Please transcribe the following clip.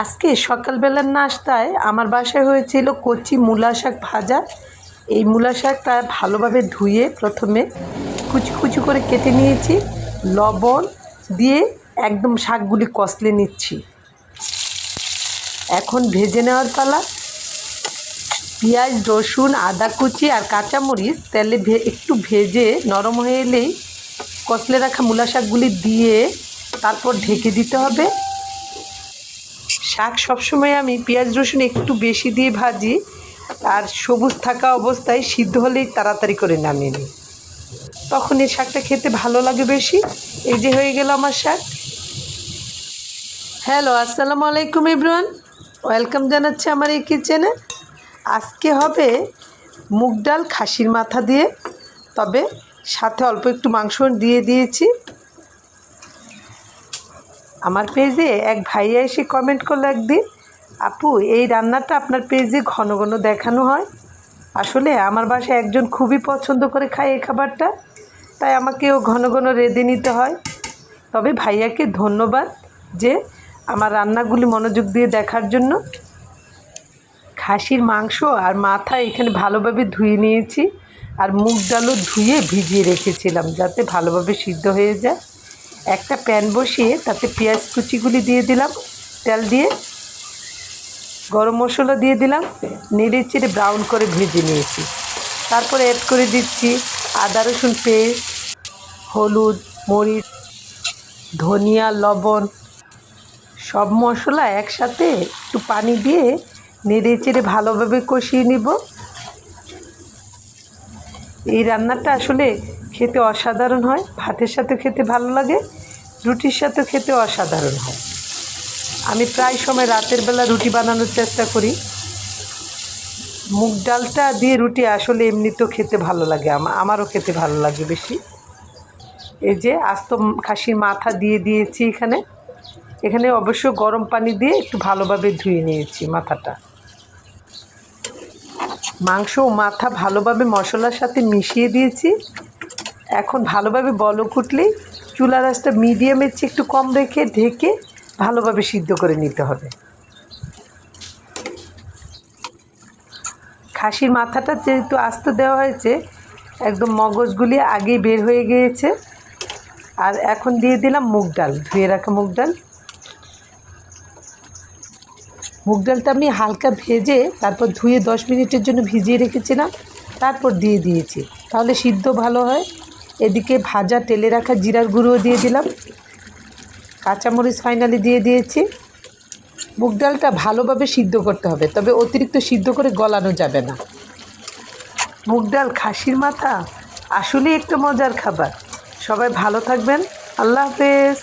আজকে সকালবেলার নাশতায় আমার বাসায় হয়েছিল কচি মূলা শাক ভাজা। এই মূলা শাকটা ভালোভাবে ধুয়ে প্রথমে কুচি কুচি করে কেটে নিয়েছি, লবণ দিয়ে একদম শাকগুলি কষলে নিচ্ছি। এখন ভেজে নেওয়ার পালা। পেঁয়াজ, রসুন, আদা কুচি আর কাঁচামরিচ তেলে একটু ভেজে নরম হয়ে এলেই কষলে রাখা মূলা শাকগুলি দিয়ে তারপর ঢেকে দিতে হবে। শাক সবসময় আমি পেঁয়াজ রসুন একটু বেশি দিয়ে ভাজি, আর সবুজ থাকা অবস্থায় সিদ্ধ হলেই তাড়াতাড়ি করে নামিয়ে নিই, তখন এই শাকটা খেতে ভালো লাগে বেশি। এই যে হয়ে গেল আমার শাক। হ্যালো, আসসালামু আলাইকুম এভরিওয়ান, ওয়েলকাম জানাচ্ছি আমার এই কিচেনে। আজকে হবে মুগ ডাল খাসির মাথা দিয়ে, তবে সাথে অল্প একটু মাংস দিয়ে দিয়েছি। আমার পেজে এক ভাইয়া এসে কমেন্ট করলো একদিন, আপু এই রান্নাটা আপনার পেজে ঘন ঘন দেখানো হয়। আসলে আমার বাসায় একজন খুবই পছন্দ করে খায় এই খাবারটা, তাই আমাকেও ঘন ঘন রেঁধে নিতে হয়। তবে ভাইয়াকে ধন্যবাদ যে আমার রান্নাগুলি মনোযোগ দিয়ে দেখার জন্য। খাসির মাংস আর মাথা এখানে ভালোভাবে ধুয়ে নিয়েছি, আর মুগ ডালও ধুয়ে ভিজিয়ে রেখেছিলাম যাতে ভালোভাবে সিদ্ধ হয়ে যায়। একটা প্যান বসিয়ে তাতে পেঁয়াজ কুচিগুলি দিয়ে দিলাম, তেল দিয়ে গরম মশলা দিয়ে দিলাম, নেড়ে চেড়ে ব্রাউন করে ভেজে নিয়েছি। তারপরে অ্যাড করে দিচ্ছি আদা রসুন পেস্ট, হলুদ, মরিচ, ধনিয়া, লবণ, সব মশলা একসাথে একটু পানি দিয়ে নেড়ে চেড়ে ভালোভাবে কষিয়ে নিব। এই রান্নাটা আসলে খেতে অসাধারণ হয়, ভাতের সাথে খেতে ভালো লাগে, রুটির সাথে খেতে অসাধারণ হয়। আমি প্রায় সময় রাতের বেলা রুটি বানানোর চেষ্টা করি। মুগ ডালটা দিয়ে রুটি আসলে এমনিতেও খেতে ভালো লাগে, আমারও খেতে ভালো লাগে বেশি। এই যে আস্ত খাসির মাথা দিয়ে দিয়েছি এখানে অবশ্য গরম পানি দিয়ে একটু ভালোভাবে ধুয়ে নিয়েছি মাথাটা। মাংস ও মাথা ভালোভাবে মশলার সাথে মিশিয়ে দিয়েছি। এখন ভালোভাবে বলক উঠলেই চুলার আঁচটা মিডিয়ামের চেয়ে একটু কম রেখে ঢেকে ভালোভাবে সিদ্ধ করে নিতে হবে। খাসির মাথাটা যেহেতু আস্ত দেওয়া হয়েছে, একদম মগজগুলি আগেই বের হয়ে গিয়েছে। আর এখন দিয়ে দিলাম মুগ ডাল, ধুয়ে রাখা মুগ ডাল। মুগ ডালটা আমি হালকা ভেজে তারপর ধুয়ে 10 মিনিটের জন্য ভিজিয়ে রেখেছিলাম, তারপর দিয়ে দিয়েছি, তাহলে সিদ্ধ ভালো হয়। এদিকে ভাজা তেলে রাখা জিরার গুঁড়ো দিয়ে দিলাম, কাঁচামরিচ ফাইনালি দিয়ে দিয়েছি। মুগ ডালটা ভালোভাবে সিদ্ধ করতে হবে, তবে অতিরিক্ত সিদ্ধ করে গলানো যাবে না। মুগ ডাল খাসির মাথা আসলেই একটা মজার খাবার। সবাই ভালো থাকবেন, আল্লাহ হাফেজ।